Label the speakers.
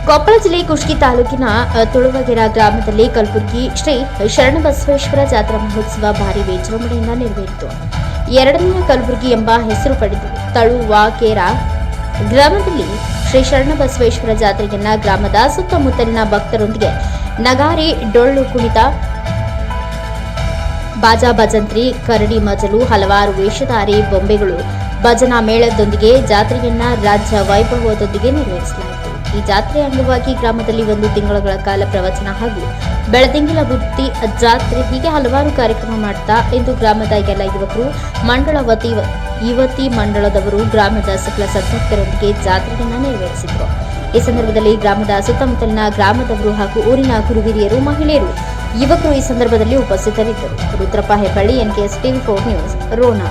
Speaker 1: ಕೊಪ್ಪಳ ಜಿಲ್ಲೆ ಕುಷ್ಟಗಿ ತಾಲೂಕಿನ ತುಳುವಗೆರೆ ಗ್ರಾಮದಲ್ಲಿ ಕಲಬುರಗಿ ಶ್ರೀ ಶರಣಬಸವೇಶ್ವರ ಜಾತ್ರಾ ಮಹೋತ್ಸವ ಭಾರಿ ವಿಜೃಂಭಣೆಯಿಂದ ನೆರವೇರಿತು. ಎರಡನೆಯ ಕಲಬುರಗಿ ಎಂಬ ಹೆಸರು ಪಡೆದು ತಳುವಾಗೆರೆ ಗ್ರಾಮದಲ್ಲಿ ಶ್ರೀ ಶರಣಬಸವೇಶ್ವರ ಜಾತ್ರೆಯನ್ನ ಗ್ರಾಮದ ಸುತ್ತಮುತ್ತಲಿನ ಭಕ್ತರೊಂದಿಗೆ ನಗಾರಿ, ಡೊಳ್ಳು ಕುಣಿತ, ಬಾಜಾ ಭಜಂತ್ರಿ, ಕರಡಿ ಮಜಲು, ಹಲವಾರು ವೇಷಧಾರಿ ಬೊಂಬೆಗಳು, ಭಜನಾ ಮೇಳದೊಂದಿಗೆ ಜಾತ್ರೆಯನ್ನ ರಾಜ್ಯ ವೈಭವದೊಂದಿಗೆ ನೆರವೇರಿಸಲಾಯಿತು. ಈ ಜಾತ್ರೆಯ ಅಂಗವಾಗಿ ಗ್ರಾಮದಲ್ಲಿ 1 ತಿಂಗಳ ಕಾಲ ಪ್ರವಚನ ಹಾಗೂ ಬೆಳದಿಂಗಳ ಬುತ್ತಿ ಜಾತ್ರೆ ಹೀಗೆ ಹಲವಾರು ಕಾರ್ಯಕ್ರಮ ಮಾಡುತ್ತಾ ಇಂದು ಗ್ರಾಮದ ಎಲ್ಲ ಯುವಕರು, ಯುವತಿ ಮಂಡಳದವರು ಗ್ರಾಮದ ಸಕಲ ಸದಸ್ಯರೊಂದಿಗೆ ಜಾತ್ರೆಯನ್ನ ನೆರವೇರಿಸಿದರು. ಈ ಸಂದರ್ಭದಲ್ಲಿ ಗ್ರಾಮದ ಸುತ್ತಮುತ್ತಲಿನ ಗ್ರಾಮದವರು ಹಾಗೂ ಊರಿನ ಗುರುಹಿರಿಯರು, ಮಹಿಳೆಯರು, ಯುವಕರು ಈ ಸಂದರ್ಭದಲ್ಲಿ ಉಪಸ್ಥಿತರಿದ್ದರು. Rudrappa Hebballi, NKS TV4 news, Ron.